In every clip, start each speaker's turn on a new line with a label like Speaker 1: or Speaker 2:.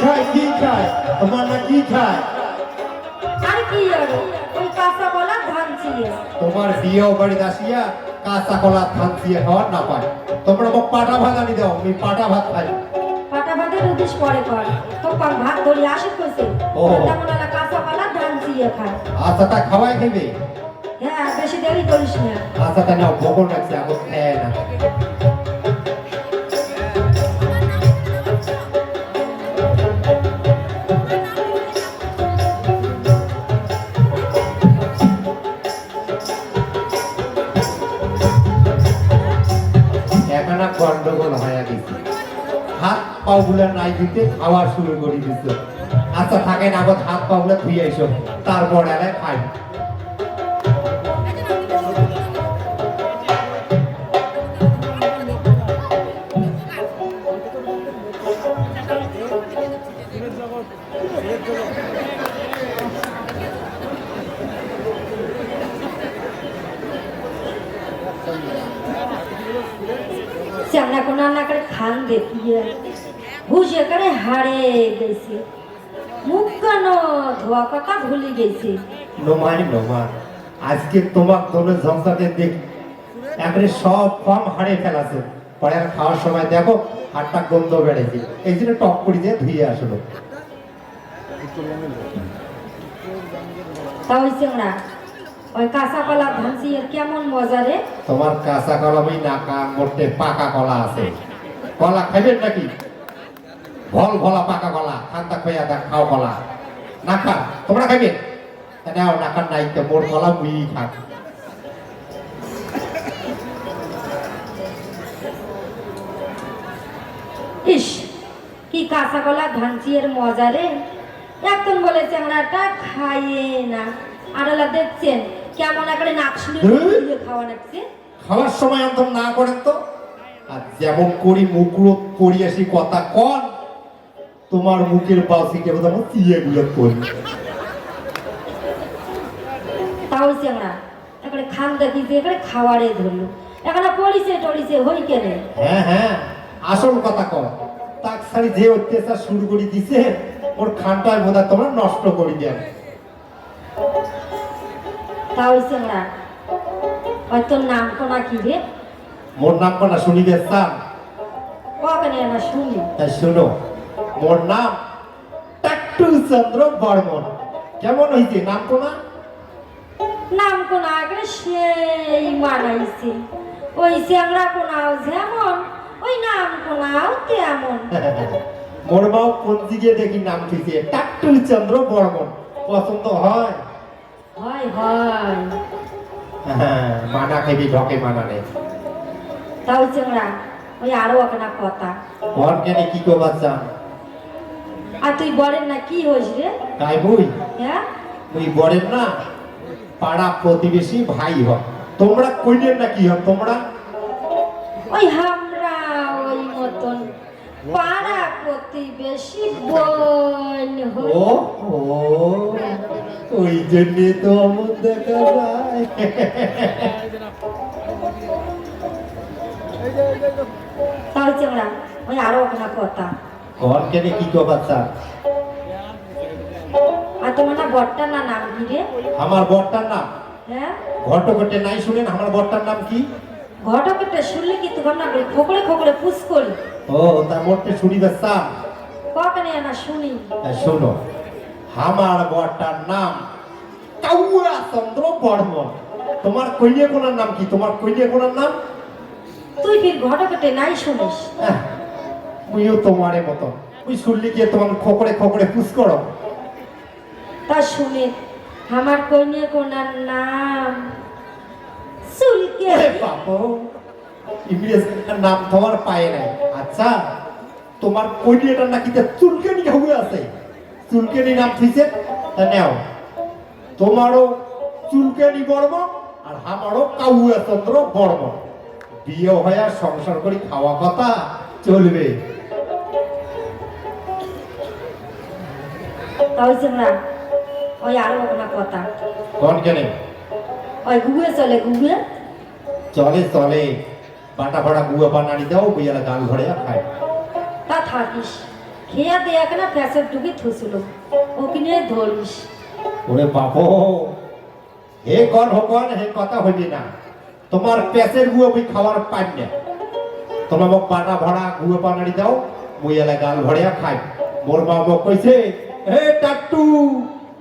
Speaker 1: খায় তোমার না কি খায়?
Speaker 2: আর কি আর ওই কাঁচা কলা ধান চিয়ে
Speaker 1: তোমার বিয়েও বাড়িতে আসিয়া কাঁচা কলা ধান দিয়ে খাওয়ার না পায়। তোমরা মোক পাটা ভাত আনি দাও, আমি পাটা ভাত খাই।
Speaker 2: পাটা ভাতের উদ্দেশ্য পরে কর তো পাক ভাত ধরি আসে কইছে
Speaker 1: ও।
Speaker 2: তেমন না কাঁচা কলা ধান চিয়ে খায়।
Speaker 1: আচ্ছা তা খাওয়াই খাইবে?
Speaker 2: হ্যাঁ বেশি দেরি করিস না।
Speaker 1: আচ্ছা তা নাও, বকর রাখছি আগত খায় না। এখানে গন্ডগোল হয়ে গেছে, হাত পাও গুলা নাই দিতে খাওয়া শুরু করে দিচ্ছে। আচ্ছা থাকে না, আবার হাত পা গুলা ধুয়ে এসো, তারপর এলাকায় খাই।
Speaker 2: চাংনা কোনা না করে খান দেখিয়ে ঘুষে করে হারে গেছে মুখ কেন ধোয়া কথা ভুলে গেছে।
Speaker 1: নোমাই নোমা, আজকে তোমার দলের ঝঞ্ঝাতে দেখ একেবারে সব ফর্ম হারিয়ে ফেলাছে। পরে আর খাওয়ার সময় দেখো হাতটা গন্ধ বেড়েছে, এই জন্য টক করে দিয়ে ধুয়ে আসলো।
Speaker 2: তা ওই চাংনা ওই কাঁচা কলা ভাঙছি আর কেমন মজা রে।
Speaker 1: তোমার কাঁচা কলমই না মোটে পাকা কলা আছে। কলা খাইবেন নাকি? ভল ভলা পাকা কলা খান্তা খোয়া দেখ, খাও কলা না খা তোমরা খাইবে? নাও না খান নাই তো মোর কলা মুই খাক।
Speaker 2: ইস কি কাঁচা কলা ভাঙছি এর মজা রে। একজন বলে চাংনাটা খাইয়ে না আড়ালা দেখছেন কেমন একটা নাক শুনে খাওয়া নাকছে।
Speaker 1: খাওয়ার সময় একদম না করেন তো। আর যেমন করি মুখরো করি আসি কথা কন, তোমার মুখের বাসিকে যেমন চিয়ে গুলো করি।
Speaker 2: তাও চাংনা এখানে খান দেখি যে এখানে খাওয়ারে ধরলো এখানে পড়িছে টড়িছে হই কেনে।
Speaker 1: হ্যাঁ হ্যাঁ, আসল কথা কর। তাক সারি যে অত্যাচার শুরু করে দিছে, ওর খানটায় বোধহয় তোমরা নষ্ট করে দেন।
Speaker 2: তাও চাংনা হয়তো নাম কোনা কি রে?
Speaker 1: মোর নাম কোনা শুনিবে চান?
Speaker 2: কখনে না শুনি।
Speaker 1: তাই শুনো, মোর নাম টাট্টু চন্দ্র বর্মন। কেমন হইছে নাম কোনা?
Speaker 2: নাম কোনা আগে সেই মানাইছে ওই চাংরা কোনাও যেমন ওই নাম কোনাও তেমন।
Speaker 1: মোর মাও পঞ্জিকে দেখি নাম থইছে টাট্টু চন্দ্র বর্মন। পছন্দ হয়?
Speaker 2: হয় হয়।
Speaker 1: হ্যাঁ, মানা খাইবি ঢকে মানা নেই।
Speaker 2: তাও চাংরা ওই আরো একটা কথা।
Speaker 1: ঘর কেনে কি করবার চান?
Speaker 2: আর তুই বলেন না কি হইস রে?
Speaker 1: তাই বই
Speaker 2: হ্যাঁ
Speaker 1: তুই বলেন না পাড়া প্রতিবেশী ভাই হয়। তোমরা কইলেন না কি হয়? তোমরা
Speaker 2: ওই আমরা ওই মতন পাড়া প্রতিবেশী বোন হই।
Speaker 1: ও ও, ওই জন্যে তো অমন দেখা যায়।
Speaker 2: তাও চাংরা ওই আরো একটা কথা।
Speaker 1: ঘর কেনে কি করবার চান?
Speaker 2: আর তোমার না বটটা না নাম কি রে?
Speaker 1: আমার বরটার নাম
Speaker 2: হ্যাঁ
Speaker 1: ঘটকটে নাই শুনেন? আমার বরটার নাম কি?
Speaker 2: ঘটকটা শুনলে কি তোমার না খোকরে খোকরে পুষ করি।
Speaker 1: ও তার মোটে শুনিবে চান?
Speaker 2: কখনে না শুনি।
Speaker 1: তা শোনো, আমার বরটার নাম কাউয়া চন্দ্র বর্মন। তোমার কইলে কোনার নাম কি? তোমার কইলে কোনার নাম?
Speaker 2: তুই কি ঘটকটে নাই শুনিস?
Speaker 1: তুইও তোমারে মতো ওই শুনলি গিয়ে তোমার খোকরে খোকরে পুষ করো।
Speaker 2: তা শুনে আমার কন্যা কোনার নাম সুলকে।
Speaker 1: বাবু ইংরেজ নাম তোমার পায়ে নাই। আচ্ছা তোমার কইলেটার নাকি চুলকানি হয়ে আছে, চুলকানি নাম থইছে। তা নেও, তোমারও চুলকানি বর্মন আর আমারও কাউয়া চন্দ্র বর্মন। বিয়ে হয়ে সংসার করে খাওয়া কথা চলবে।
Speaker 2: তাই না ওই আরো একটা কথা।
Speaker 1: কোন কেন?
Speaker 2: ওই গুগুয়ে চলে গুগুয়ে
Speaker 1: চলে চলে, বাটা ফাটা গুয়া বানানি দাও বইয়ালা গাল ঘরে খায়।
Speaker 2: তা থাকিস খেয়া দেয়া কেনা ফ্যাসের টুকি থুছিল ও কিনে ধরিস
Speaker 1: ওরে বাবু হে কন হকন হে কথা হইবি না তোমার পেশের গুয়া মুই খাওয়ার পাই না তোমার মোক পাটা ভরা গুয়া পানাড়ি দাও মুই এলা গাল ভরিয়া খাই মোর মা মোক কইছে হে টাট্টু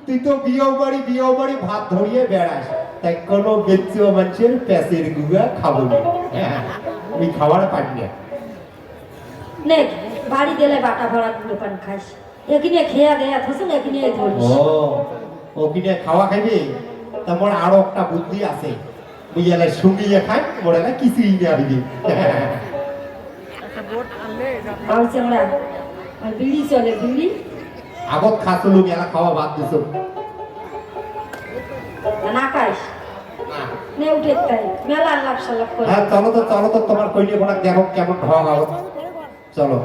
Speaker 1: তুই তো বিয়ে বাড়ি ভাত ধরিয়ে বেড়াস তাই কোনো বেচুয়া মানুষের পেশের গুয়া খাবো না মুই খাওয়ার পাই না
Speaker 2: নে বাড়ি গেলে বাটা ভরা গুলো পান খাস একিনে খেয়া দেয়া থুছিল একিনে ধরিস
Speaker 1: ও কিনে খাওয়া খাইবি তোমার আরো একটা বুদ্ধি আছে মুই এলা শুনিয়ে খাই মোর এলা কিছুই না হইবি
Speaker 2: আর চেংড়া আর বিড়ি চলে বিড়ি
Speaker 1: আগত খাসলু এলা খাওয়া বাদ দিছো
Speaker 2: না খাইস নে উঠে তাই মেলা লাভ সালাপ করে
Speaker 1: হ্যাঁ চলো তো তোমার কইলে কোনা দেখো কেমন ঢং আগত চলো